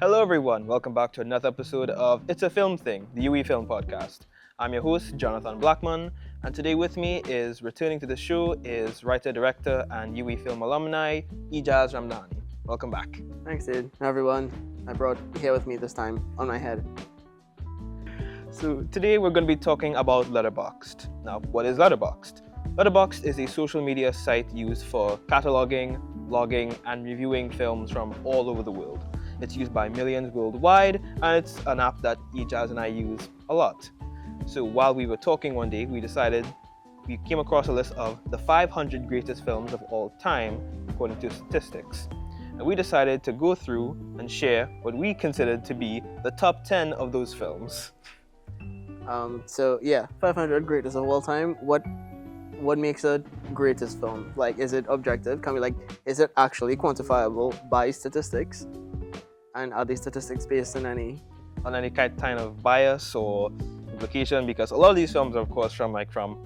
Hello, everyone. Welcome back to another episode of It's a Film Thing, the UWI.Film podcast. I'm your host, Jonathan Blackman, and today with me is returning to the show is writer, director, and UWI.Film alumni, Ijaz Ramdani. Welcome back. Thanks, dude. Hi, everyone. I brought here with me this time on my head. So today we're going to be talking about Letterboxd. Now, what is Letterboxd? Letterboxd is a social media site used for cataloging, logging, and reviewing films from all over the world. It's used by millions worldwide, and it's an app that Ijaz and I use a lot. So while we were talking one day, we came across a list of the 500 greatest films of all time, according to statistics. And we decided to go through and share what we considered to be the top 10 of those films. 500 greatest of all time. What makes a greatest film? Like, is it objective? Is it actually quantifiable by statistics? And are these statistics based on any kind of bias or implication? Because a lot of these films are, of course, from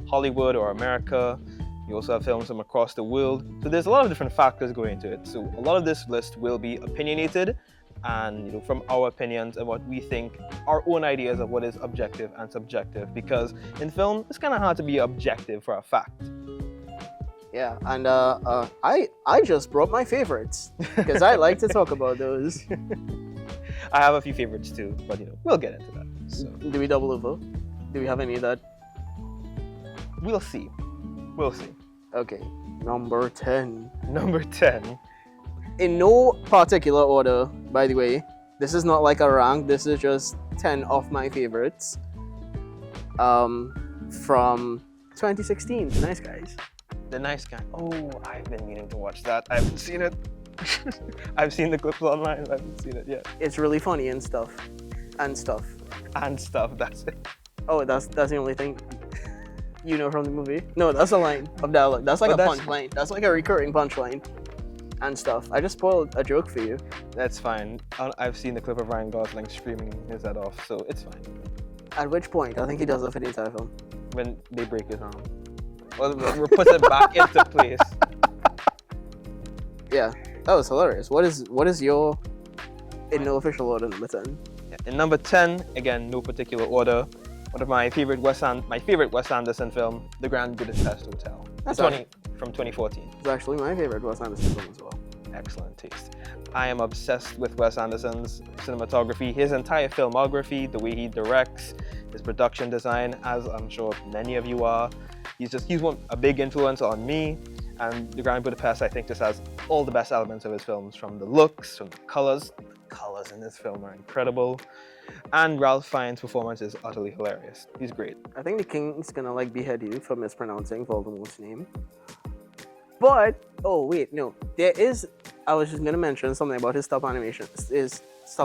Hollywood or America. You also have films from across the world. So there's a lot of different factors going into it. So a lot of this list will be opinionated and from our opinions and what we think, our own ideas of what is objective and subjective. Because in film, it's kind of hard to be objective for a fact. Yeah, and I just brought my favorites because I like to talk about those. I have a few favorites too, but we'll get into that. So Do we double over? Do we have any of that? We'll see. Okay, number 10. Number 10. In no particular order, by the way. This is not like a rank. This is just 10 of my favorites. From 2016, The Nice Guys. The Nice Guy. Oh, I've been meaning to watch that. I haven't seen it. I've seen the clips online. I haven't seen it yet. It's really funny and stuff. That's it. Oh, that's the only thing you know from the movie? No, that's a line of dialogue. That's like punchline. That's like a recurring punchline and stuff. I just spoiled a joke for you. That's fine. I've seen the clip of Ryan Gosling screaming his head off, so it's fine. At which point, I think he does it for the entire film. When they break his arm. Or put it back into place. Yeah, that was hilarious. What is your, in no official order, number 10? Yeah, in number 10, again, no particular order, one of my favorite Wes Anderson film, The Grand Budapest Hotel. From 2014. It's actually my favorite Wes Anderson film as well. Excellent taste. I am obsessed with Wes Anderson's cinematography, his entire filmography, the way he directs, his production design, as I'm sure many of you are. He's a big influence on me, and The Grand Budapest, I think, just has all the best elements of his films, from the looks, from the colors. The colors in this film are incredible, and Ralph Fiennes' performance is utterly hilarious. He's great. I think the king's gonna behead you for mispronouncing Voldemort's name. But I was just gonna mention something about his stop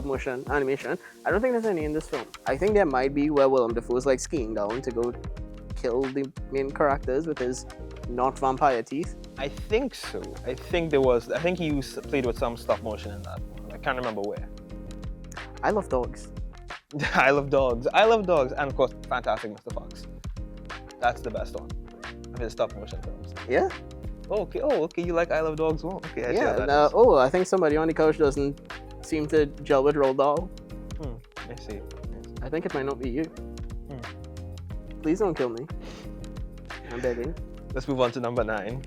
motion animation. I don't think there's any in this film. I think there might be where Willem Dafoe's skiing down to go kill the main characters with his not vampire teeth. I think so. I think he played with some stop motion in that one. I can't remember where. I love dogs. I love dogs. And of course, Fantastic Mr. Fox. That's the best one of his stop motion films. Yeah? Okay. You like I Love Dogs? Well, okay. I think somebody on the couch doesn't seem to gel with Roald Dahl. I see. I think it might not be you. Please don't kill me. I'm begging. Let's move on to number 9.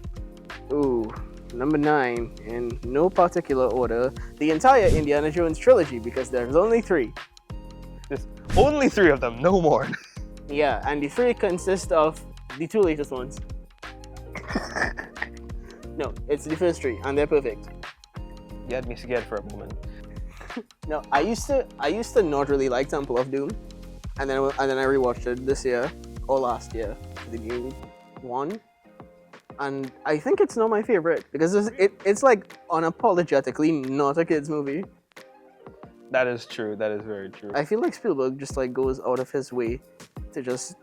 Ooh, number 9, in no particular order, the entire Indiana Jones trilogy, because there's only 3. There's only 3 of them, no more. Yeah, and the 3 consist of the 2 latest ones. No, it's the first 3, and they're perfect. You had me scared for a moment. No, I used to not really like Temple of Doom, and then I rewatched it this year or last year, the new one, and I think it's not my favorite because it's unapologetically not a kids movie. That is true. That is very true. I feel like Spielberg just goes out of his way to just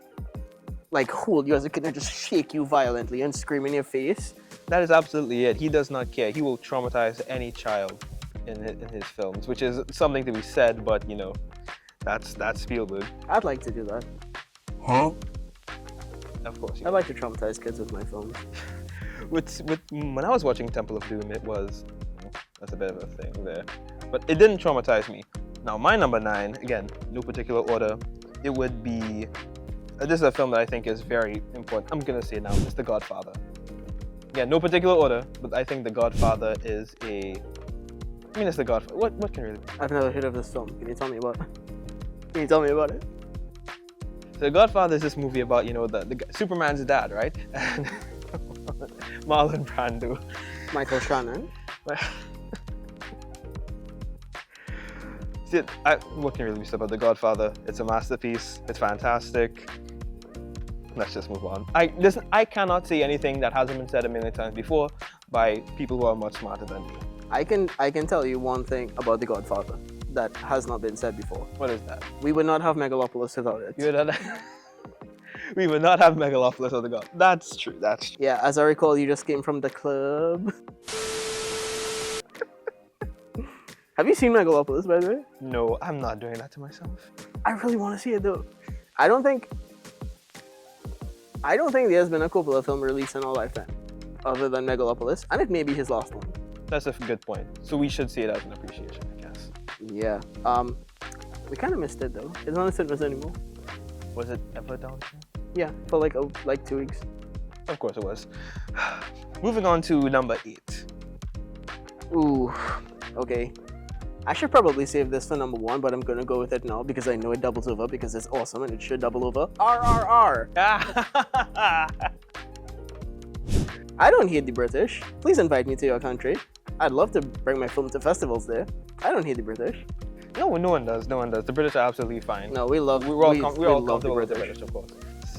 hold you as a kid and just shake you violently and scream in your face. That is absolutely it. He does not care. He will traumatize any child in his films, which is something to be said, but that's Spielberg. I'd like to do that. Huh? Of course. I like to traumatize kids with my films. When I was watching Temple of Doom, it was That's a bit of a thing there. But it didn't traumatize me. Now, my number 9, again, no particular order, it would be... this is a film that I think is very important. I'm going to say it now. It's The Godfather. Again, no particular order, but I think The Godfather is a... I mean, it's The Godfather. What can really... I've never heard of this film. Can you tell me about it? Can you tell me about it? So The Godfather is this movie about, the Superman's dad, right? And Marlon Brando. Michael Shannon. See, what can really be said about The Godfather? It's a masterpiece. It's fantastic. Let's just move on. Listen, I cannot say anything that hasn't been said a million times before by people who are much smarter than me. I can tell you one thing about The Godfather that has not been said before. What is that? We would not have Megalopolis without it. We would not have Megalopolis without The God. That's true. That's true. Yeah, as I recall, you just came from the club. Have you seen Megalopolis, by the way? No, I'm not doing that to myself. I really want to see it though. I don't think there's been a Coppola film released in our lifetime other than Megalopolis, and it may be his last one. That's a good point. So we should see it as an appreciation, I guess. Yeah. We kind of missed it though. It's not in cinemas anymore. Was it ever down? Yeah, for like 2 weeks. Of course it was. Moving on to number 8. Ooh. Okay. I should probably save this for number 1, but I'm gonna go with it now because I know it doubles over because it's awesome and it should double over. RRR! I don't hate the British. Please invite me to your country. I'd love to bring my film to festivals there. I don't hate the British. No one does. No one does. The British are absolutely fine. No, we're all comfortable with the British, of course.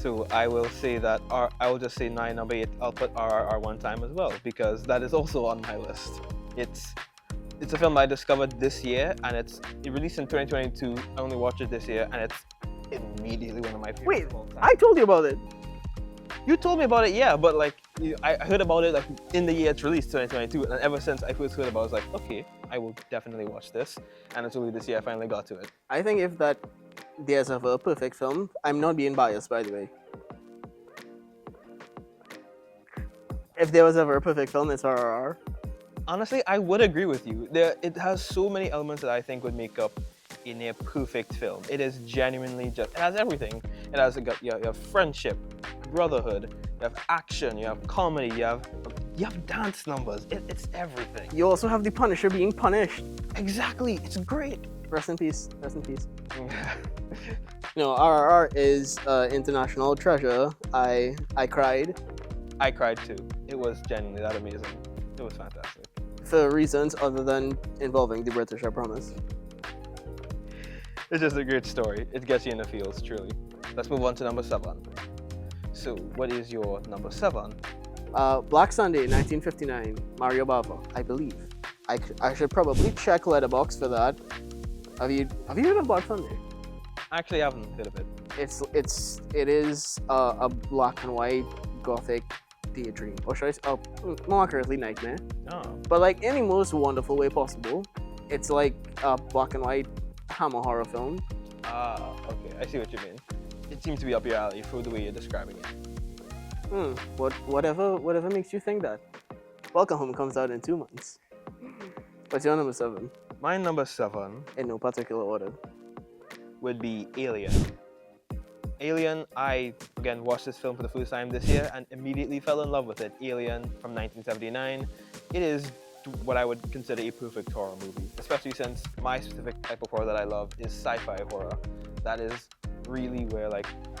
So I will say that I will just say number 8. I'll put RRR one time as well because that is also on my list. It's a film I discovered this year and it released in 2022. I only watched it this year and it's immediately one of my favorites. Wait, of all time. I told you about it. You told me about it, yeah, but I heard about it in the year it's released, 2022, and ever since I first heard about it, I was like, okay, I will definitely watch this. And it's only this year I finally got to it. I think if there's ever a perfect film, I'm not being biased, by the way. If there was ever a perfect film, it's RRR. Honestly, I would agree with you. It has so many elements that I think would make up a near perfect film. It is genuinely it has everything. It has you have friendship, brotherhood, you have action, you have comedy, you have dance numbers. It's everything. You also have the Punisher being punished. Exactly. It's great. Rest in peace. Rest in peace. No, RRR is international treasure. I cried. I cried too. It was genuinely that amazing. It was fantastic. For reasons other than involving the British, I promise. It's just a great story. It gets you in the feels, truly. Let's move on to number 7. So, what is your number 7? Black Sunday, 1959, Mario Bava, I believe. I should probably check Letterboxd for that. Have you heard of Black Sunday? Actually, I haven't heard of it. It is a black and white gothic daydream, or should I say, more accurately, nightmare. Oh. But like in the most wonderful way possible. It's like a black and white hammer horror film. Ah, okay. I see what you mean. It seems to be up your alley through the way you're describing it. Whatever makes you think that. Welcome Home comes out in 2 months. What's your number 7? My number 7 In no particular order. would be Alien. Alien, I again watched this film for the first time this year and immediately fell in love with it. Alien from 1979. It is what I would consider a perfect horror movie, especially since my specific type of horror that I love is sci-fi horror. That is really where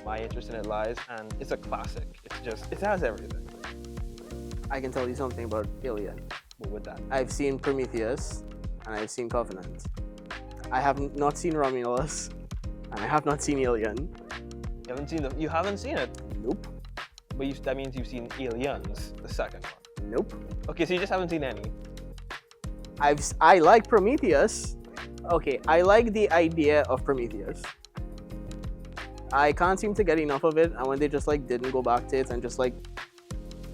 my interest in it lies, and it's a classic. It has everything. I can tell you something about Alien. What would that? I've seen Prometheus and I've seen Covenant. I have not seen Romulus and I have not seen Alien. You haven't seen it? Nope. But that means you've seen Aliens, the second one. Nope. Okay, so you just haven't seen any. I like Prometheus. Okay, I like the idea of Prometheus. I can't seem to get enough of it, and when they just didn't go back to it and just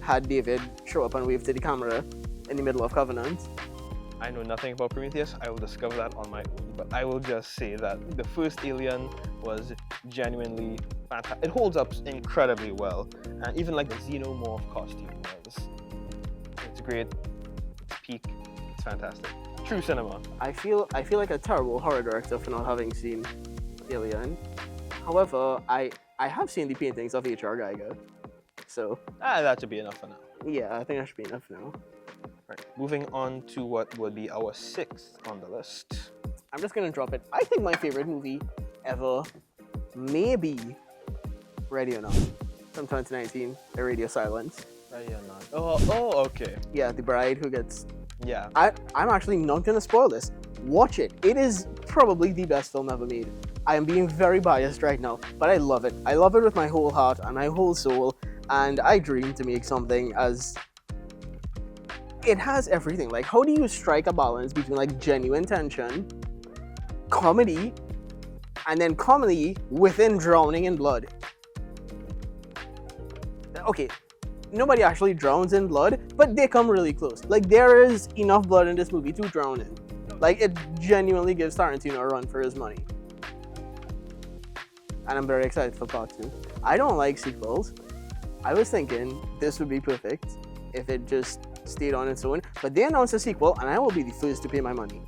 had David show up and wave to the camera in the middle of Covenant. I know nothing about Prometheus. I will discover that on my own. But I will just say that the first Alien was genuinely fantastic. It holds up incredibly well, and even the xenomorph costume was. It's great. It's peak. It's fantastic. True cinema. I feel like a terrible horror director for not having seen Alien. However, I have seen the paintings of H.R. Geiger. So That should be enough for now. yeah, I think that should be enough now. Right, moving on to what would be our 6th on the list. I'm just gonna drop it. I think my favorite movie ever may be Ready or Not from 2019, The Radio Silence. Right or not? Oh, okay. Yeah, the bride who gets. Yeah. I'm actually not gonna spoil this. Watch it. It is probably the best film ever made. I am being very biased right now, but I love it. I love it with my whole heart and my whole soul, and I dream to make something as. It has everything. Like, how do you strike a balance between like genuine tension, comedy, and then comedy within drowning in blood? Okay, nobody actually drowns in blood, but they come really close. Like, there is enough blood in this movie to drown in. Like, it genuinely gives Tarantino a run for his money. And I'm very excited for part 2. I don't like sequels. I was thinking this would be perfect if it just stayed on its own, but they announced a sequel, and I will be the first to pay my money.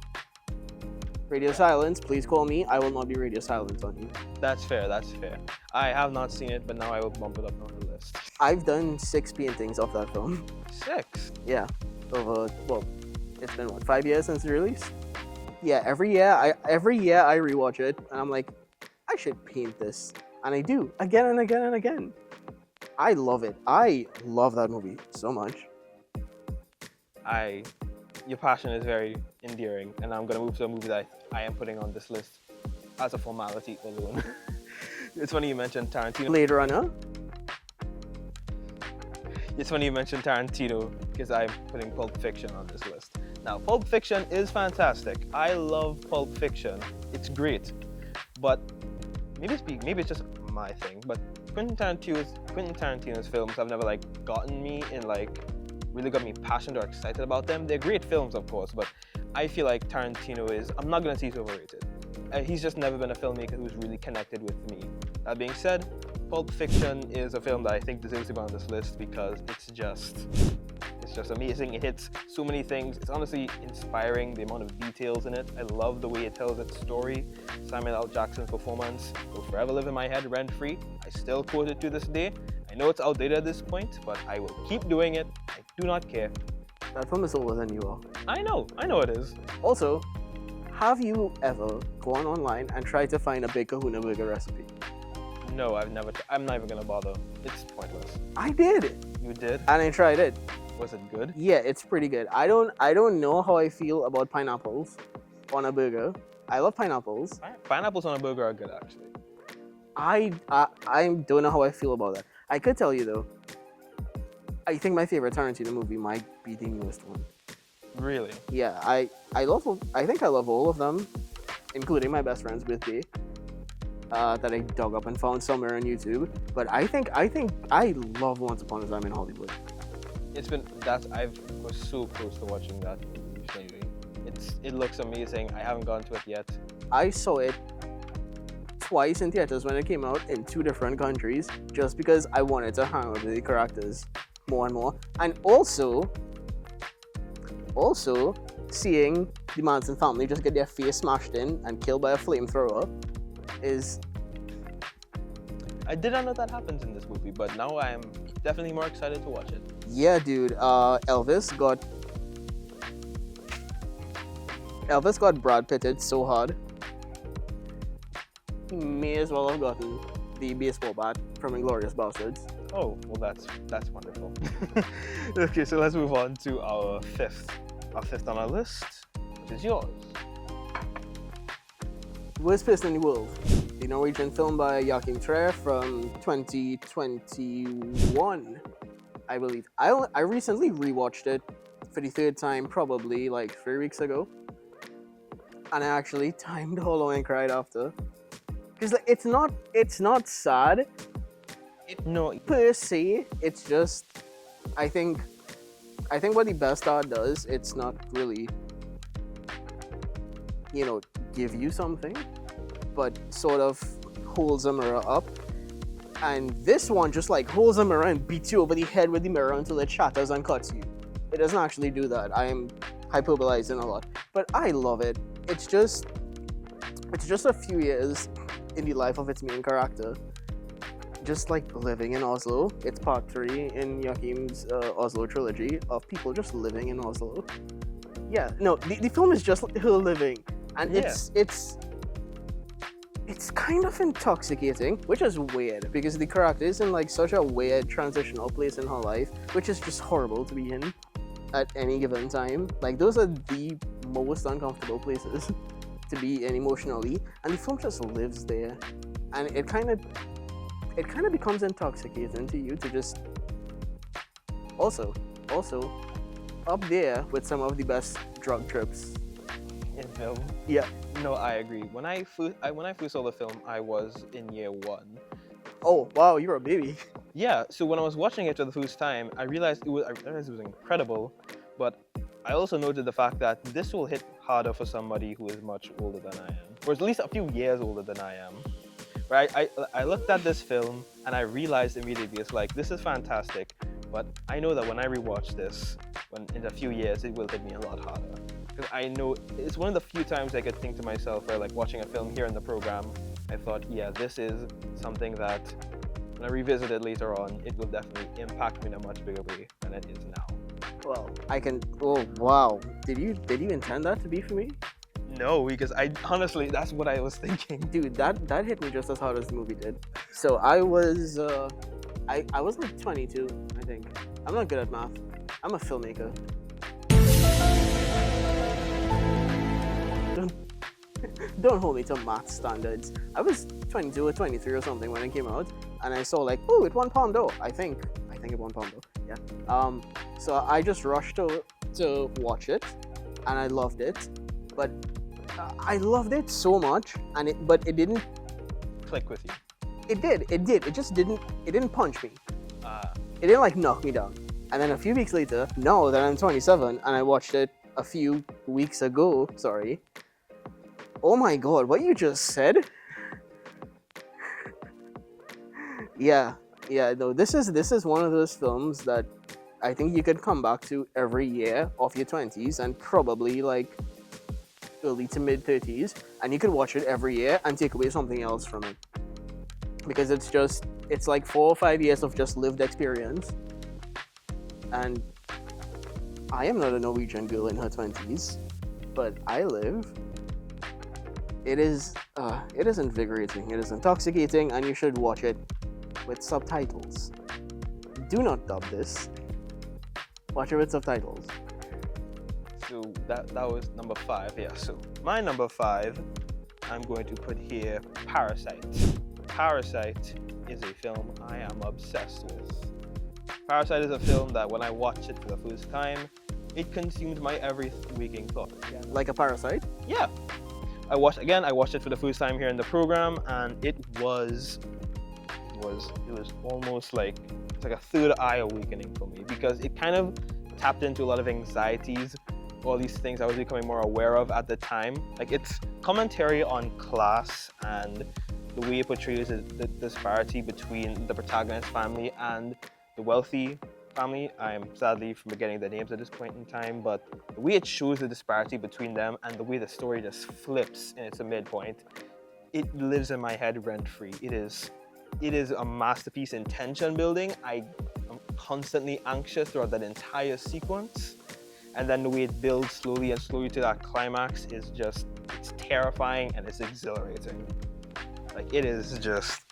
Radio Silence, please call me. I will not be Radio Silence on you. That's fair. I have not seen it, but now I will bump it up on the list. I've done 6 paintings of that film. 6? Yeah, over, well, it's been what, 5 years since the release? Yeah, every year I rewatch it, and I'm like, I should paint this, and I do again and again and again. I love it. I love that movie so much. Your passion is very endearing, and I'm gonna move to a movie that I am putting on this list as a formality alone. It's funny you mentioned Tarantino. Blade Runner. It's funny you mentioned Tarantino because I'm putting Pulp Fiction on this list. Now, Pulp Fiction is fantastic. I love Pulp Fiction. It's great, but maybe it's just my thing. But Quentin Tarantino's films have never like gotten me in like. Really got me passionate or excited about them. They're great films, of course, but I feel like Tarantino is, I'm not gonna say he's overrated. He's just never been a filmmaker who's really connected with me. That being said, Pulp Fiction is a film that I think deserves to be on this list because it's just amazing. It hits so many things. It's honestly inspiring, the amount of details in it. I love the way it tells its story. Samuel L. Jackson's performance will forever live in my head rent-free. I still quote it to this day. I know it's outdated at this point, but I will keep doing it. I do not care. That film is older than you are. I know it is. Also, have you ever gone online and tried to find a Big Kahuna burger recipe? No, I'm not even gonna bother. It's pointless. I did. You did? And I tried it. Was it good? Yeah, it's pretty good. I don't know how I feel about pineapples on a burger. I love pineapples. Pineapples on a burger are good, actually. I don't know how I feel about that. I could tell you though. I think my favorite Tarantino movie might be the newest one. Really? Yeah, I think I love all of them, including My Best Friend's Birthday, that I dug up and found somewhere on YouTube. But I think I love Once Upon a Time in Hollywood. I was so close to watching that movie recently. It looks amazing. I haven't gone to it yet. I saw it twice in theaters when it came out in 2 different countries, just because I wanted to hang out with the characters more and more, and also seeing the Manson family just get their face smashed in and killed by a flamethrower is. I did not know that happens in this movie, but now I am definitely more excited to watch it. Yeah, dude. Elvis got Brad Pitted so hard. He may as well have gotten the baseball bat from Inglourious Basterds. Oh, well, that's wonderful. Okay, so let's move on to our fifth on our list, which is yours. Worst Person in the World, the Norwegian film by Joachim Trier from 2021, I believe. I recently rewatched it for the 3rd time, probably like 3 weeks ago, and I actually timed how long I cried after. Because like, it's not sad. No, per se. It's just, I think what the best art does, it's not really, give you something, but sort of holds a mirror up. And this one just like holds a mirror and beats you over the head with the mirror until it shatters and cuts you. It doesn't actually do that. I am hyperbolizing a lot, but I love it. It's just a few years in the life of its main character, just like living in Oslo. It's part 3 in Joachim's Oslo trilogy of people just living in Oslo. Yeah, no, the film is just her living, and Yeah. it's kind of intoxicating, which is weird because the character is in like such a weird transitional place in her life, which is just horrible to be in at any given time. Like those are the most uncomfortable places to be in emotionally, and the film just lives there, and it kind of becomes intoxicating to you to just also up there with some of the best drug trips. In film. Yeah. No, I agree. When I first saw the film, I was in year 1. Oh wow, you're a baby. Yeah, so when I was watching it for the first time, I realized it was incredible, but I also noted the fact that this will hit harder for somebody who is much older than I am, or at least a few years older than I am. Right? I looked at this film and I realized immediately, it's like, this is fantastic, but I know that when I rewatch this, in a few years, it will hit me a lot harder. Because I know it's one of the few times I could think to myself where, like, watching a film here in the program, I thought, yeah, this is something that when I revisit it later on, it will definitely impact me in a much bigger way than it is now. Well, I can. Oh wow, did you intend that to be for me? No, because I honestly, that's what I was thinking. Dude, that hit me just as hard as the movie did. So I was I was like 22, I think. I'm not good at math. I'm a filmmaker. Don't hold me to math standards. I was 22 or 23 or something when it came out, and I saw like, oh, it won Palme d'Or. I think it won Palme d'Or. Yeah. So I just rushed to watch it, and I loved it. But I loved it so much, but it didn't Click with you. It did. It just didn't. It didn't punch me. It didn't like knock me down. And then a few weeks later, now that I'm 27 and I watched it a few weeks ago, sorry. Oh my god, what you just said? Yeah. No, this is one of those films that I think you could come back to every year of your 20s and probably like early to mid 30s, and you could watch it every year and take away something else from it. Because it's like 4 or 5 years of just lived experience. And I am not a Norwegian girl in her 20s, but I live. It is invigorating, it is intoxicating, and you should watch it with subtitles. Do not dub this. Watch it with subtitles. So that was number 5, yeah. So my number 5, I'm going to put here Parasite. Parasite is a film I am obsessed with. Parasite is a film that when I watched it for the first time, it consumed my every waking thought. Like a parasite? Yeah. I watched it for the first time here in the program, and it was almost like it's like a third eye awakening for me, because it kind of tapped into a lot of anxieties, all these things I was becoming more aware of at the time. Like, it's commentary on class and the way it portrays the disparity between the protagonist's family and the wealthy family. I'm sadly forgetting the names at this point in time, but the way it shows the disparity between them and the way the story just flips in its midpoint, it lives in my head rent-free. It is a masterpiece in tension building. I am constantly anxious throughout that entire sequence, and then the way it builds slowly to that climax is just, it's terrifying and it's exhilarating. Like, it is just,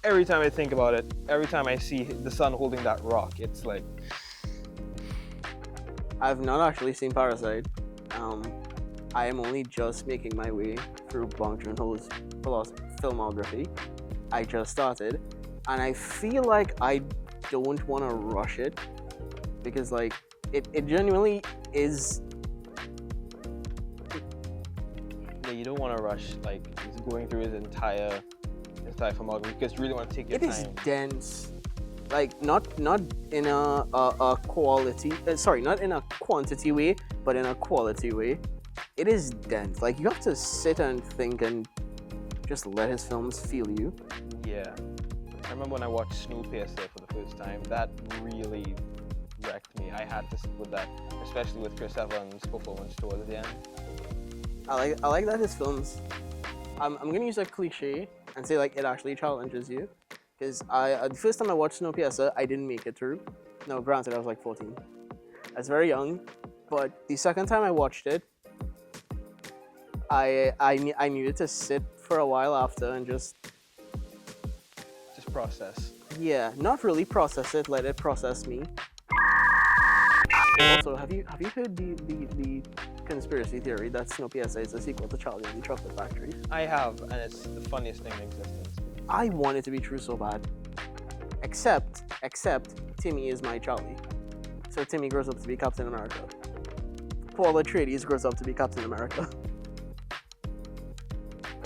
every time I think about it, every time I see the son holding that rock, it's like... I've not actually seen Parasite. I am only just making my way through Bong Joon-ho's filmography. I just started, and I feel like I don't want to rush it, because like it genuinely is. Yeah, you don't want to rush, like, he's going through his entire filmography, because you really want to take your time. It is dense, like not in a quality. Not in a quantity way, but in a quality way. It is dense. Like, you have to sit and think and just let his films feel you. Yeah. I remember when I watched Snowpiercer for the first time, that really, wrecked me. I had to stick with that, especially with Chris Evans' performance towards the end. I like that his films. I'm gonna use a cliche and say like it actually challenges you, because the first time I watched Snowpiercer, I didn't make it through. No, granted, I was like 14. I was very young, but the second time I watched it, I needed to sit for a while after and just process. Yeah, not really process it, let it process me. Also, have you heard the conspiracy theory that Snowpiercer is a sequel to Charlie and the Chocolate Factory? I have, and it's the funniest thing in existence. I want it to be true so bad. Except Timmy is my Charlie. So Timmy grows up to be Captain America. Paul Atreides grows up to be Captain America.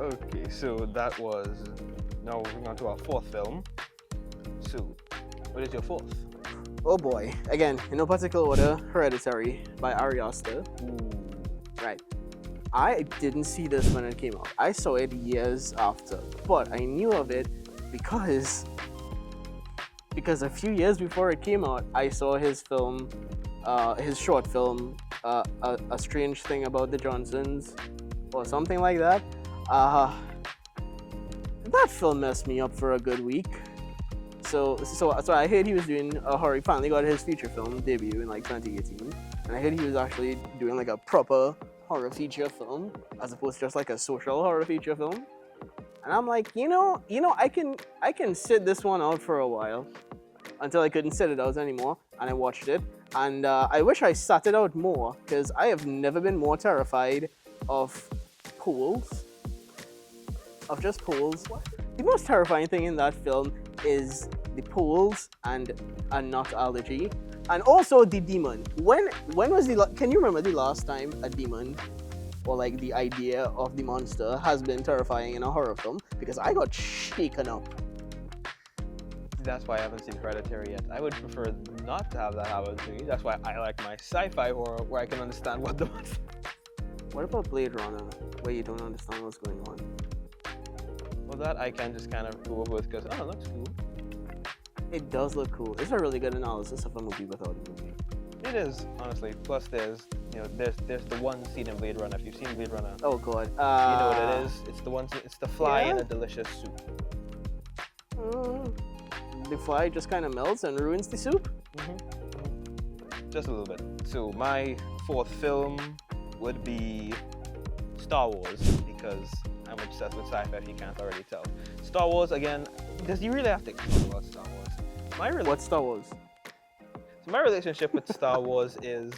Okay, so that was... Now moving on to our fourth film. So, what is your fourth? Oh boy. Again, in no particular order, Hereditary by Ari Aster. Ooh. Right. I didn't see this when it came out. I saw it years after. But I knew of it because a few years before it came out, I saw his film, his short film, A Strange Thing About the Johnsons, or something like that. That film messed me up for a good week. So I heard he was doing a horror. He finally got his feature film debut in like 2018, and I heard he was actually doing like a proper horror feature film as opposed to just like a social horror feature film. And I'm like, you know, I can sit this one out for a while until I couldn't sit it out anymore, and I watched it. And I wish I sat it out more, because I have never been more terrified of pools. Of just pools. The most terrifying thing in that film is the pools and a nut allergy, and also the demon. When was can you remember the last time a demon, or like the idea of the monster, has been terrifying in a horror film? Because I got shaken up. That's why I haven't seen Hereditary yet. I would prefer not to have that happen to me. That's why I like my sci-fi horror, where I can understand what the monster... What about Blade Runner, where you don't understand what's going on? Well, that I can just kind of go over with because, oh, it looks cool. It does look cool. It's a really good analysis of a movie without a movie. It is, honestly. Plus, there's the one scene in Blade Runner. If you've seen Blade Runner, oh god, you know what it is. It's the one. It's the fly in a delicious soup. The fly just kind of melts and ruins the soup. Just a little bit. So my fourth film would be Star Wars, because I'm obsessed with sci-fi, if you can't already tell. Star Wars, again, does you really have to talk about Star Wars? What's Star Wars? So my relationship with Star Wars is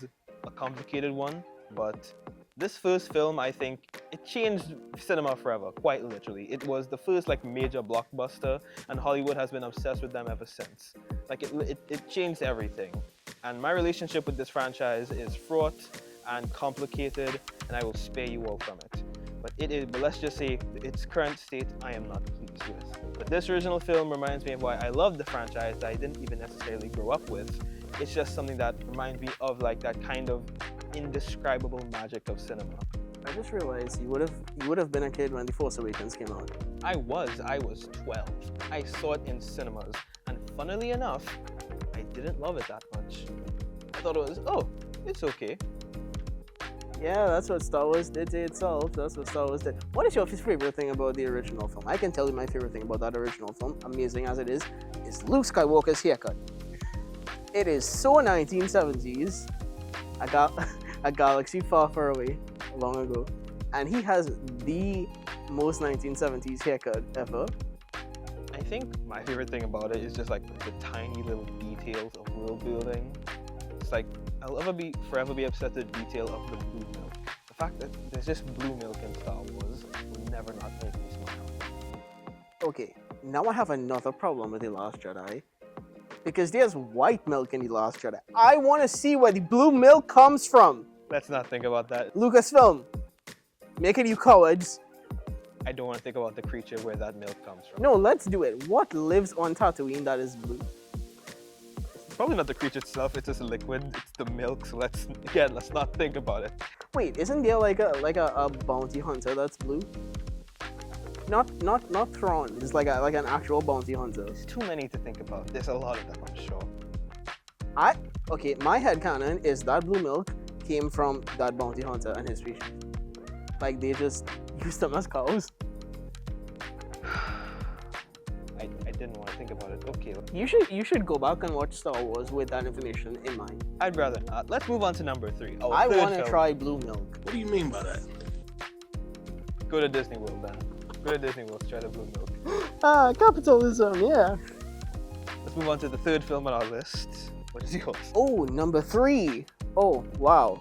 a complicated one, but this first film, I think, it changed cinema forever, quite literally. It was the first like major blockbuster, and Hollywood has been obsessed with them ever since. Like it changed everything. And my relationship with this franchise is fraught and complicated, and I will spare you all from it. But let's just say its current state I am not pleased with. But this original film reminds me of why I love the franchise that I didn't even necessarily grow up with. It's just something that reminds me of like that kind of indescribable magic of cinema. I just realized you would have been a kid when The Force Awakens came out. I was 12. I saw it in cinemas, and funnily enough, I didn't love it that much. I thought it was, oh, it's okay. Yeah, that's what Star Wars did to itself. That's what Star Wars did. What is your favorite thing about the original film? I can tell you my favorite thing about that original film, amazing as it is Luke Skywalker's haircut. It is so 1970s, a galaxy far, far away, long ago, and he has the most 1970s haircut ever. I think my favorite thing about it is just like the tiny little details of world building. It's like I'll forever be obsessed with the detail of the blue milk. The fact that there's just blue milk in Star Wars will never not make me smile. Okay, now I have another problem with The Last Jedi, because there's white milk in The Last Jedi. I want to see where the blue milk comes from. Let's not think about that. Lucasfilm, make it, you cowards. I don't want to think about the creature where that milk comes from. No, let's do it. What lives on Tatooine that is blue? It's probably not the creature itself, it's just a liquid, it's the milk, so let's not think about it. Wait, isn't there like a bounty hunter that's blue? Not Thrawn, it's like an actual bounty hunter. There's too many to think about. There's a lot of them, I'm sure. Okay, my headcanon is that blue milk came from that bounty hunter and his species. Like they just used them as cows. I didn't want to think about it. Okay, You should go back and watch Star Wars with that information in mind. I'd rather not. Let's move on to number 3. I want to film. try blue milk. What do you mean by that? Go to Disney World then. Go to Disney World, try the blue milk. Capitalism, yeah. Let's move on to the third film on our list. What is yours? Oh, number 3. Oh, wow.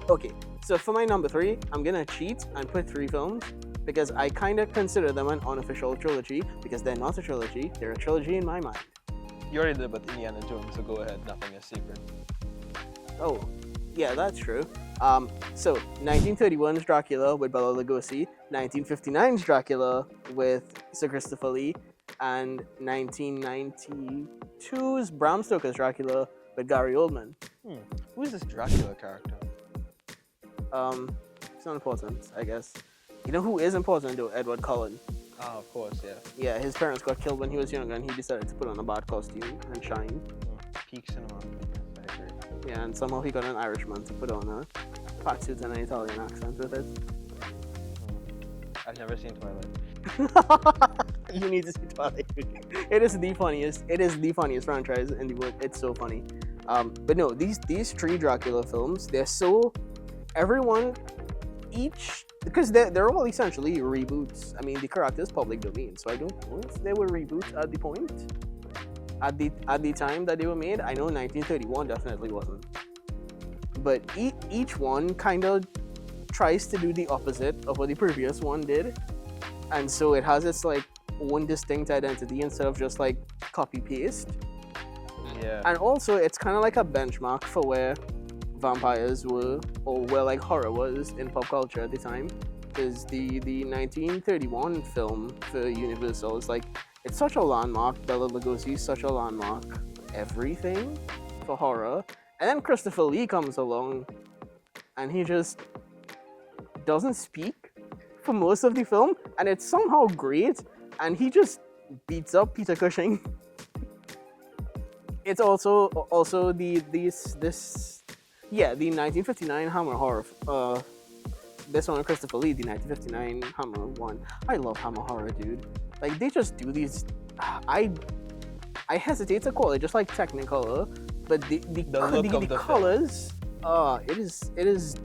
Okay. So for my number 3, I'm gonna cheat and put 3 films because I kind of consider them an unofficial trilogy because they're not a trilogy. They're a trilogy in my mind. You already did about Indiana Jones, so go ahead. Nothing is secret. Oh, yeah, that's true. So 1931's Dracula with Bela Lugosi, 1959's Dracula with Sir Christopher Lee, and 1992's Bram Stoker's Dracula with Gary Oldman. Who is this Dracula character? It's not important, I guess. You know who is important though? Edward Cullen. Ah, of course, yeah. Yeah, his parents got killed when he was younger and he decided to put on a bad costume and shine. Peak cinema. I agree. Yeah, and somehow he got an Irishman to put on a fat suit and an Italian accent with it. I've never seen Twilight. You need to see Twilight. It is the funniest. It is the funniest franchise in the world. It's so funny. But no, these 3 Dracula films, they're so everyone each because they're all essentially reboots. I mean, the character's public domain, so I don't know if they were reboots at the point. At the time that they were made, I know 1931 definitely wasn't. But each one kind of tries to do the opposite of what the previous one did, and so it has its like own distinct identity instead of just like copy paste. Yeah. And also, it's kind of like a benchmark for where vampires were, or where like horror was in pop culture at the time. Because the 1931 film for Universal is like, it's such a landmark. Bela Lugosi is such a landmark. Everything for horror. And then Christopher Lee comes along, and he just doesn't speak for most of the film, and it's somehow great. And he just beats up Peter Cushing. It's also the 1959 Hammer horror. This one, Christopher Lee, the 1959 Hammer one. I love Hammer horror, dude. Like they just do these. I hesitate to call it just like Technicolor, but the colors. It is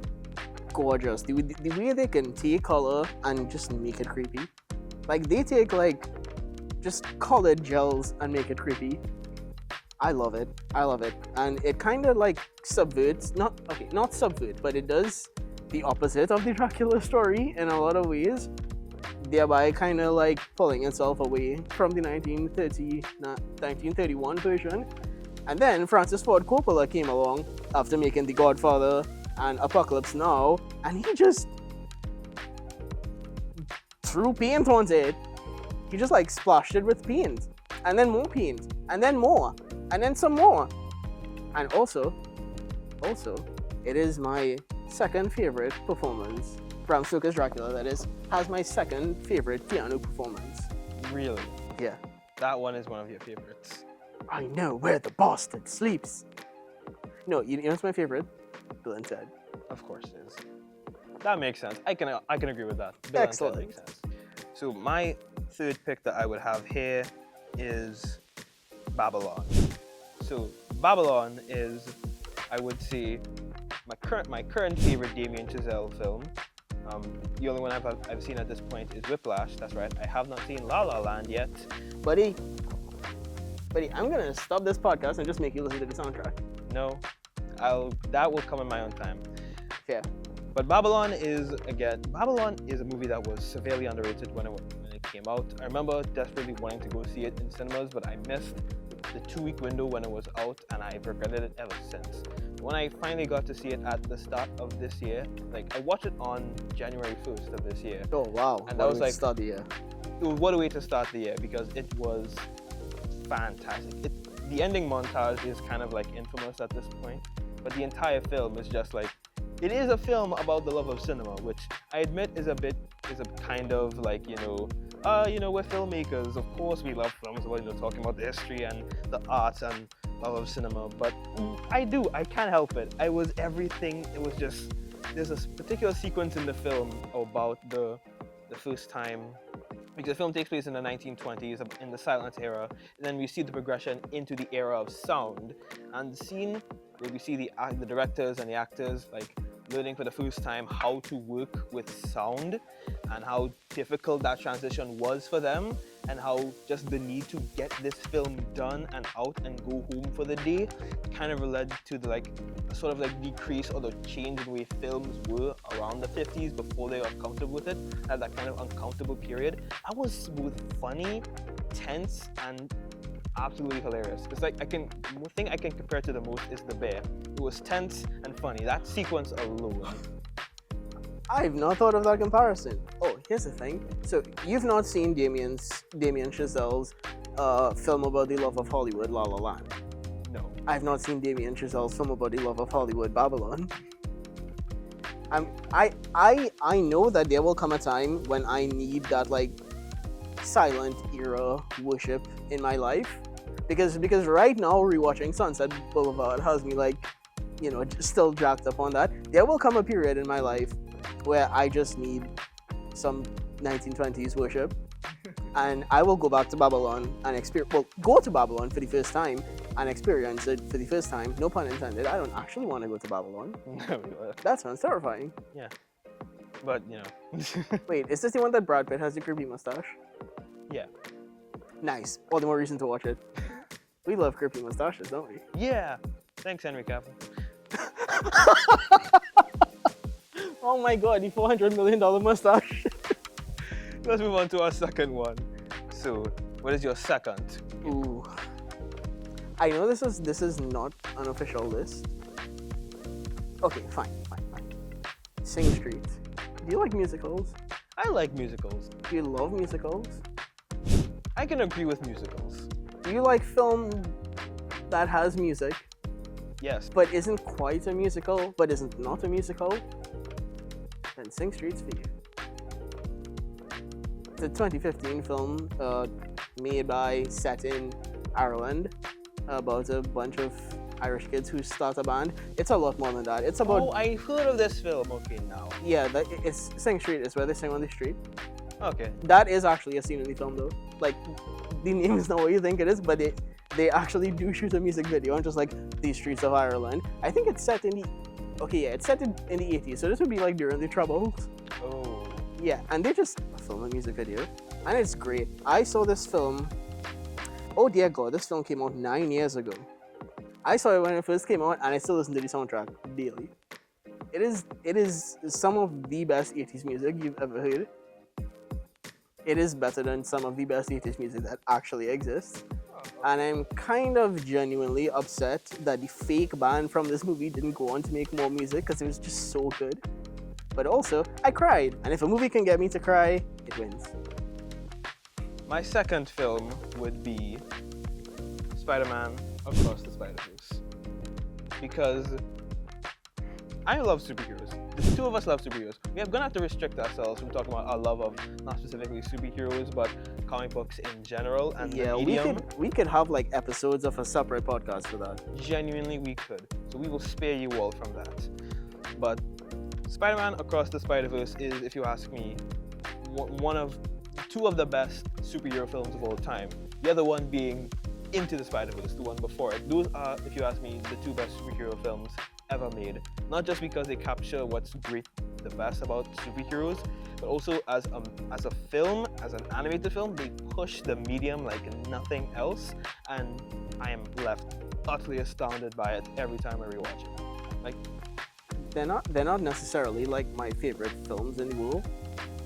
gorgeous. The way they can take color and just make it creepy. Like they take like just colored gels and make it creepy. I love it. And it kind of like subverts, not subvert, but it does the opposite of the Dracula story in a lot of ways, thereby kind of like pulling itself away from the 1931 version. And then Francis Ford Coppola came along after making The Godfather and Apocalypse Now, and he just threw paint on it. He just like splashed it with paint, and then more paint, and then more, and then some more. And also, it is my second favorite performance. Bram Stoker's Dracula, that is, has my second favorite piano performance. Really? Yeah. That one is one of your favorites. I know where the bastard sleeps. No, you know what's my favorite? Bill and Ted. Of course it is. That makes sense. I can agree with that. Bill and Ted Excellent. makes sense. So my third pick that I would have here is Babylon. So Babylon is, I would say, my current favorite Damien Chazelle film. The only one I've seen at this point is Whiplash. That's right. I have not seen La La Land yet. Buddy, I'm gonna stop this podcast and just make you listen to the soundtrack. No, that will come in my own time. Yeah. But Babylon is a movie that was severely underrated when it came out. I remember desperately wanting to go see it in cinemas, but I missed the 2-week window when it was out, and I've regretted it ever since. When I finally got to see it at the start of this year, like I watched it on January 1st of this year. Oh wow! And that was like start the year. What a way to start the year, because it was fantastic. The ending montage is kind of like infamous at this point, but the entire film is just like, it is a film about the love of cinema, which I admit is a kind of like, we're filmmakers, of course we love films about, talking about the history and the arts and love of cinema, but I can't help it. I was everything. It was just there's a particular sequence in the film about the first time, because the film takes place in the 1920s in the silent era, and then we see the progression into the era of sound, and the scene where we see the directors and the actors like learning for the first time how to work with sound and how difficult that transition was for them, and how just the need to get this film done and out and go home for the day kind of led to the like sort of like decrease or the change in the way films were around the 50s before they got comfortable with it, at that kind of uncomfortable period. That was both funny, tense, and absolutely hilarious. It's like the thing I can compare to the most is The Bear. It was tense and funny. That sequence alone. I've not thought of that comparison. Oh, here's the thing. So you've not seen Damien Chazelle's film about the love of Hollywood, La La Land. No. I've not seen Damien Chazelle's film about the love of Hollywood, Babylon. I know that there will come a time when I need that like silent era worship in my life, because right now rewatching Sunset Boulevard has me like, you know, still jacked up on that. There will come a period in my life where I just need some 1920s worship, and I will go back to Babylon and go to Babylon for the first time and experience it for the first time. No pun intended. I don't actually want to go to Babylon. That sounds terrifying. Yeah, but you know. Wait, is this the one that Brad Pitt has the creepy mustache? Yeah. Nice. All the more reason to watch it. We love creepy mustaches, don't we? Yeah. Thanks, Henry Cavill. Oh my god, the $400 million mustache. Let's move on to our second one. So, what is your second? Ooh. I know this is not an official list. Okay, fine. Sing Street. Do you like musicals? I like musicals. Do you love musicals? I can agree with musicals. Do you like film that has music, Yes. but isn't quite a musical, but isn't not a musical? Then Sing Street's for you. It's a 2015 film set in Ireland about a bunch of Irish kids who start a band. It's a lot more than that. It's about... Oh, I heard of this film. Okay, now. Yeah, it's Sing Street is where they sing on the street. Okay. That is actually a scene in the film though. Like, the name is not what you think it is, but they actually do shoot a music video on just like these streets of Ireland. I think it's set in the... Okay, yeah, it's set in the 80s, so this would be like during the Troubles. Oh. Yeah, and they just film a music video, and it's great. I saw this film, oh dear god, this film came out 9 years ago. I saw it when it first came out, and I still listen to the soundtrack daily. It is some of the best 80s music you've ever heard. It is better than some of the best 80s music that actually exists. And I'm kind of genuinely upset that the fake band from this movie didn't go on to make more music, because it was just so good. But also, I cried, and if a movie can get me to cry, it wins. My second film would be Spider-Man Across the Spider-Verse. Because I love superheroes. The two of us love superheroes. We are gonna have to restrict ourselves from talking about our love of not specifically superheroes, but comic books in general and the medium. we could have like episodes of a separate podcast for that. Genuinely, we could. So we will spare you all from that. But Spider-Man Across the Spider-Verse is, if you ask me, two of the best superhero films of all time. The other one being Into the Spider-Verse, the one before it. Those are, if you ask me, the two best superhero films ever made. Not just because they capture what's great, the best about superheroes, but also as a film, as an animated film, they push the medium like nothing else, and I am left utterly astounded by it every time I rewatch it. Like, they're not necessarily like my favorite films in the world.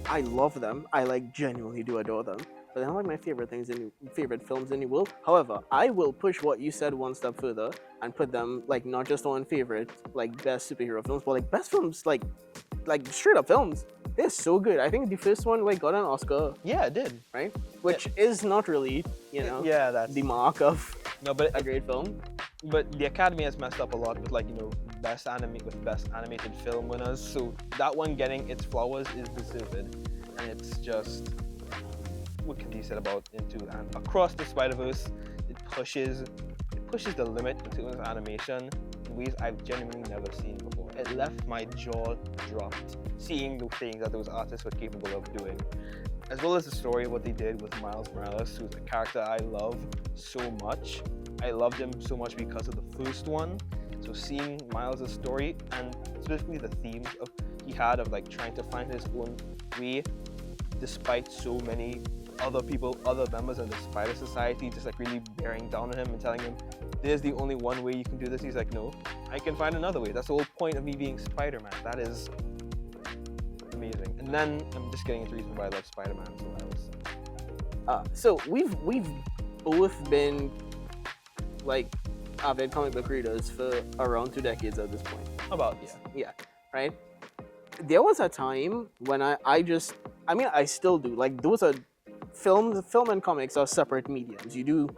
I love them. I like genuinely do adore them. But they're not like my favorite films in the world. However, I will push what you said one step further and put them like not just on favorite like best superhero films, but like best films, like straight up films. They're so good. I think the first one like got an Oscar. yeah, it did. Right? Which is not really, you know, Yeah, that's the mark of no, but a great film. But the Academy has messed up a lot with, like, you know, best animated film winners. So that one getting its flowers is deserved, and it's just, what can be said about Into and Across the Spider-Verse? It pushes the limit in terms of animation in ways I've genuinely never seen before. It left my jaw dropped seeing the things that those artists were capable of doing. As well as the story, what they did with Miles Morales, who's a character I love so much. I loved him so much because of the first one. So seeing Miles' story and specifically the themes he had of like trying to find his own way despite so many other people, other members of the Spider Society just like really bearing down on him and telling him, there's the only one way you can do this. He's like, no, I can find another way. That's the whole point of me being Spider-Man. That is amazing. And then I'm just getting into the reason why I love Spider-Man. So we've both been like avid comic book readers for around 2 decades at this point. About, Yeah, right? There was a time when I still do. Like, those are film and comics are separate mediums. You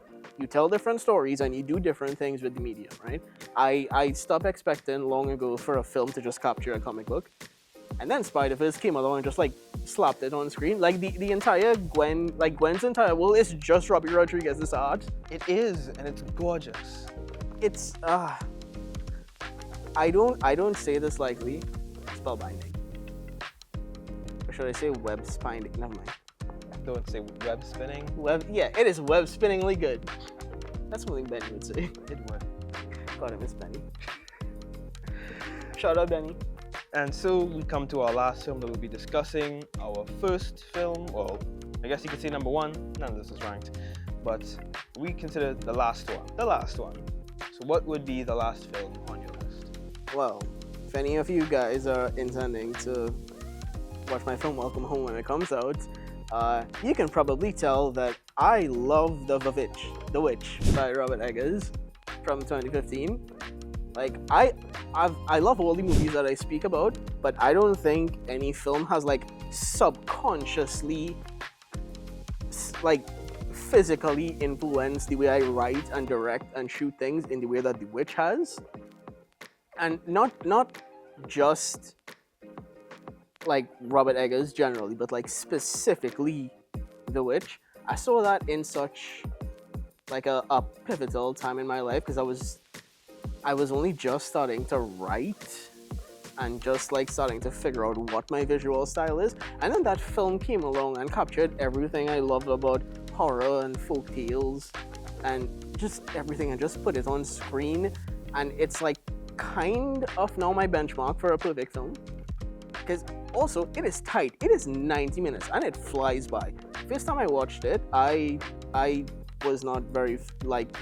tell different stories and you do different things with the medium, right? I stopped expecting long ago for a film to just capture a comic book. And then Spider-Verse came along and just like slapped it on screen. Like the entire Gwen's entire world is just Robbie Rodriguez's art. It is, and it's gorgeous. It's I don't say this lightly. Spellbinding. Or should I say web spinding? Never mind. Don't say web spinning. It is web spinningly good. That's something Benny would say. It would. God, I miss Benny. Shout out Benny. And so we come to our last film that we'll be discussing. Our first film, well, I guess you could say number one. None of this is ranked, but we consider the last one. The last one. So what would be the last film on your list? Well, if any of you guys are intending to watch my film Welcome Home when it comes out, you can probably tell that I love The Witch by Robert Eggers from 2015. Like, I love all the movies that I speak about, but I don't think any film has like subconsciously like physically influenced the way I write and direct and shoot things in the way that The Witch has. And not just like Robert Eggers generally, but like specifically The Witch. I saw that in such like a pivotal time in my life because I was only just starting to write and just like starting to figure out what my visual style is. And then that film came along and captured everything I loved about horror and folk tales and just everything and just put it on screen. And it's like kind of now my benchmark for a perfect film. Because also it is tight. It is 90 minutes and it flies by. First time I watched it, I was not very like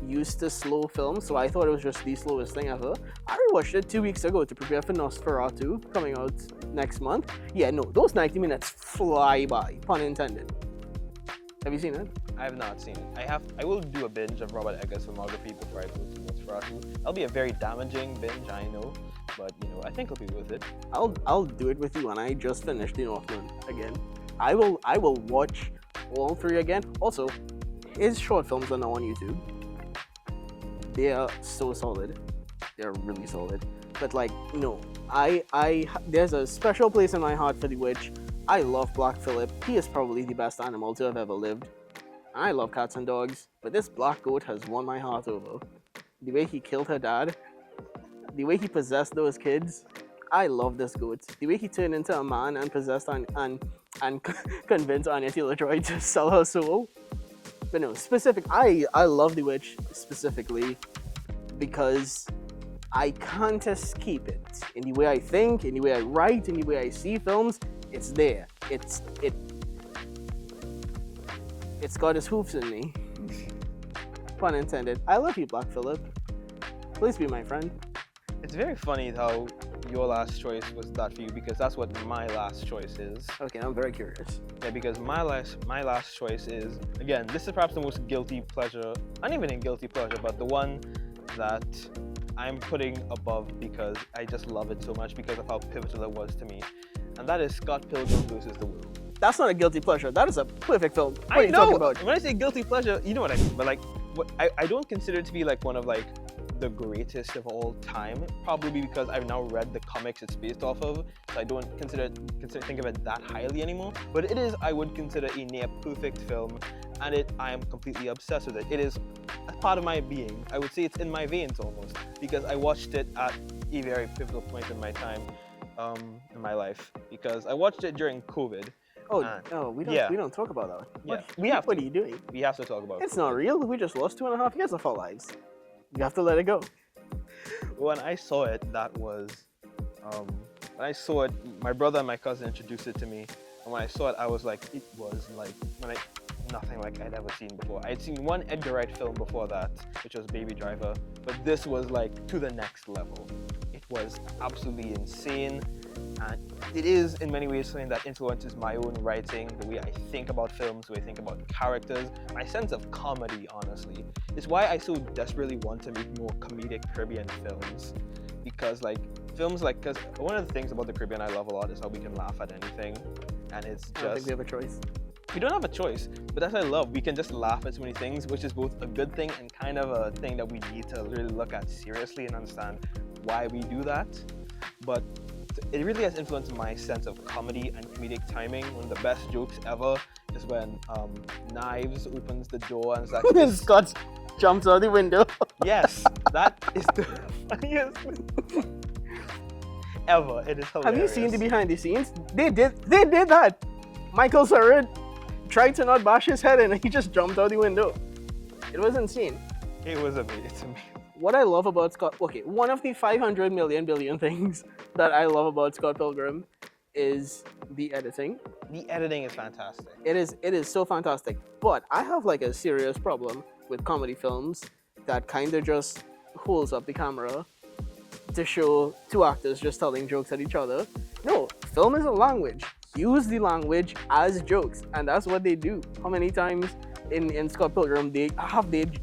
used to slow films, so I thought it was just the slowest thing ever. I rewatched it 2 weeks ago to prepare for Nosferatu coming out next month. Yeah, no, those 90 minutes fly by, pun intended. Have you seen it? I have not seen it. I will do a binge of Robert Eggers' filmography before I go to Nosferatu. That'll be a very damaging binge, I know, but you know, I think it'll be worth it. I'll do it with you when I just finish The Northman again. I will watch all 3 again. Also, his short films are now on YouTube. They are so solid. They're really solid. But like, no, there's a special place in my heart for The Witch. I love Black Phillip. He is probably the best animal to have ever lived. I love cats and dogs, but this black goat has won my heart over. The way he killed her dad, the way he possessed those kids, I love this goat. The way he turned into a man and possessed and convinced Anya Taylor-Joy to sell her soul. But no, I love The Witch specifically because I can't escape it. In the way I think, in the way I write, in the way I see films, it's there. It's got its hooves in me. Pun intended. I love you, Black Phillip. Please be my friend. It's very funny how your last choice was that for you because that's what my last choice is. Okay, I'm very curious. Yeah, because my last choice is, again, this is perhaps the most guilty pleasure, not even a guilty pleasure, but the one that I'm putting above because I just love it so much because of how pivotal it was to me. And that is Scott Pilgrim versus the World. That's not a guilty pleasure. That is a perfect film. What I are you know. talking about? When I say guilty pleasure, you know what I mean. But like, I don't consider it to be like one of like the greatest of all time. Probably because I've now read the comics it's based off of, so I don't think of it that highly anymore. But it is, I would consider, a near perfect film. and I am completely obsessed with it. It is a part of my being. I would say it's in my veins almost, because I watched it at a very pivotal point in my time, in my life, because I watched it during COVID. Oh, and no, we yeah. don't talk about that. Yeah, we have What to. are you doing? We have to talk about It's COVID. not real. We just lost 2.5 years of our lives. You have to let it go. When I saw it, that was, when I saw it, my brother and my cousin introduced it to me, and when I saw it, I was like, it was like nothing like I'd ever seen before. I'd seen one Edgar Wright film before that, which was Baby Driver, but this was like to the next level. It was absolutely insane, and it is in many ways something that influences my own writing, the way I think about films, the way I think about characters, my sense of comedy, honestly. It's why I so desperately want to make more comedic Caribbean films, because because one of the things about the Caribbean I love a lot is how we can laugh at anything, and it's I don't think just, we have a choice. we don't have a choice, but that's what I love. We can just laugh at so many things, which is both a good thing and kind of a thing that we need to really look at seriously and understand why we do that. But it really has influenced my sense of comedy and comedic timing. One of the best jokes ever is when Knives opens the door and it's like, Scott jumps out the window. yes, that is the funniest ever. It is hilarious. Have you seen the behind the scenes? They did that. Michael Cera tried to not bash his head and he just jumped out the window. It was insane. It was amazing. It's amazing. What I love about one of the 500 million billion things that I love about Scott Pilgrim is the editing. The editing is fantastic. It is so fantastic. But I have like a serious problem with comedy films that kind of just holds up the camera to show two actors just telling jokes at each other. No, film is a language. Use the language as jokes, and that's what they do. How many times in Scott Pilgrim they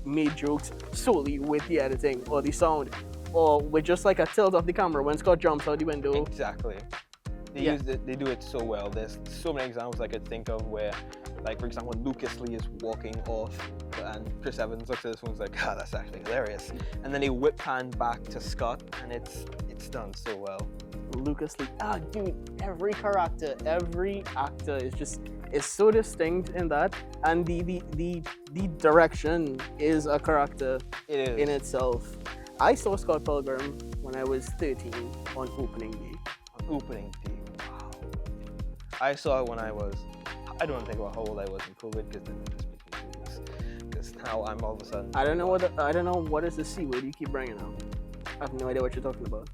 made jokes solely with the editing or the sound, or with just like a tilt of the camera when Scott jumps out the window? Exactly. They do it so well. There's so many examples I could think of where, like for example, when Lucas Lee is walking off and Chris Evans looks at this one's like, that's actually hilarious. And then they whip pan back to Scott and it's done so well. Lucas Lee, dude, every actor is so distinct in that, and the direction is a character It is. in itself. I saw Scott Pilgrim when I was 13 on opening day. On opening day. Wow. I saw it when I don't think about how old I was in COVID because then it just makes me do this. Because now I'm all of a sudden. I don't know what is the C word you keep bringing up. I have no idea what you're talking about.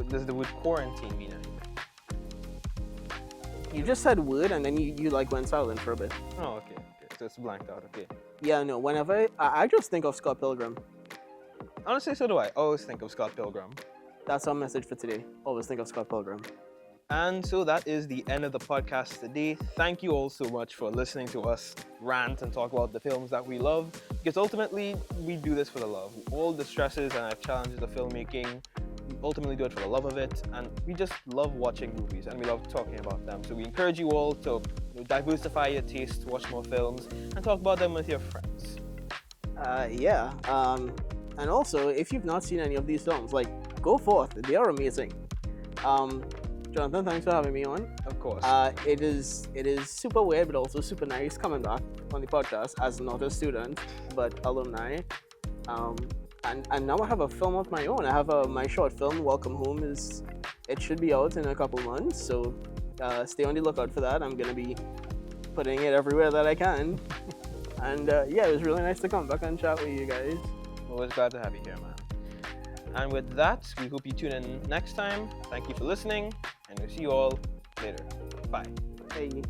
Does the word quarantine mean anything? You just said word and then you like went silent for a bit. Oh, okay. So it's blanked out. Okay. Yeah, no. Whenever I just think of Scott Pilgrim. Honestly, so do I. Always think of Scott Pilgrim. That's our message for today. Always think of Scott Pilgrim. And so that is the end of the podcast today. Thank you all so much for listening to us rant and talk about the films that we love, because ultimately we do this for the love. All the stresses and our challenges of filmmaking, we ultimately do it for the love of it, and we just love watching movies and we love talking about them. So we encourage you all to diversify your taste, watch more films, and talk about them with your friends. And also, if you've not seen any of these films, like, go forth. They are amazing. Jonathan, thanks for having me on. Of course. It is super weird, but also super nice coming back on the podcast as not a student, but alumni. And now I have a film of my own. I have my short film, Welcome Home, it should be out in a couple months. So stay on the lookout for that. I'm gonna be putting it everywhere that I can. And it was really nice to come back and chat with you guys. Always glad to have you here, man. And with that, we hope you tune in next time. Thank you for listening, and we'll see you all later. Bye. Hey.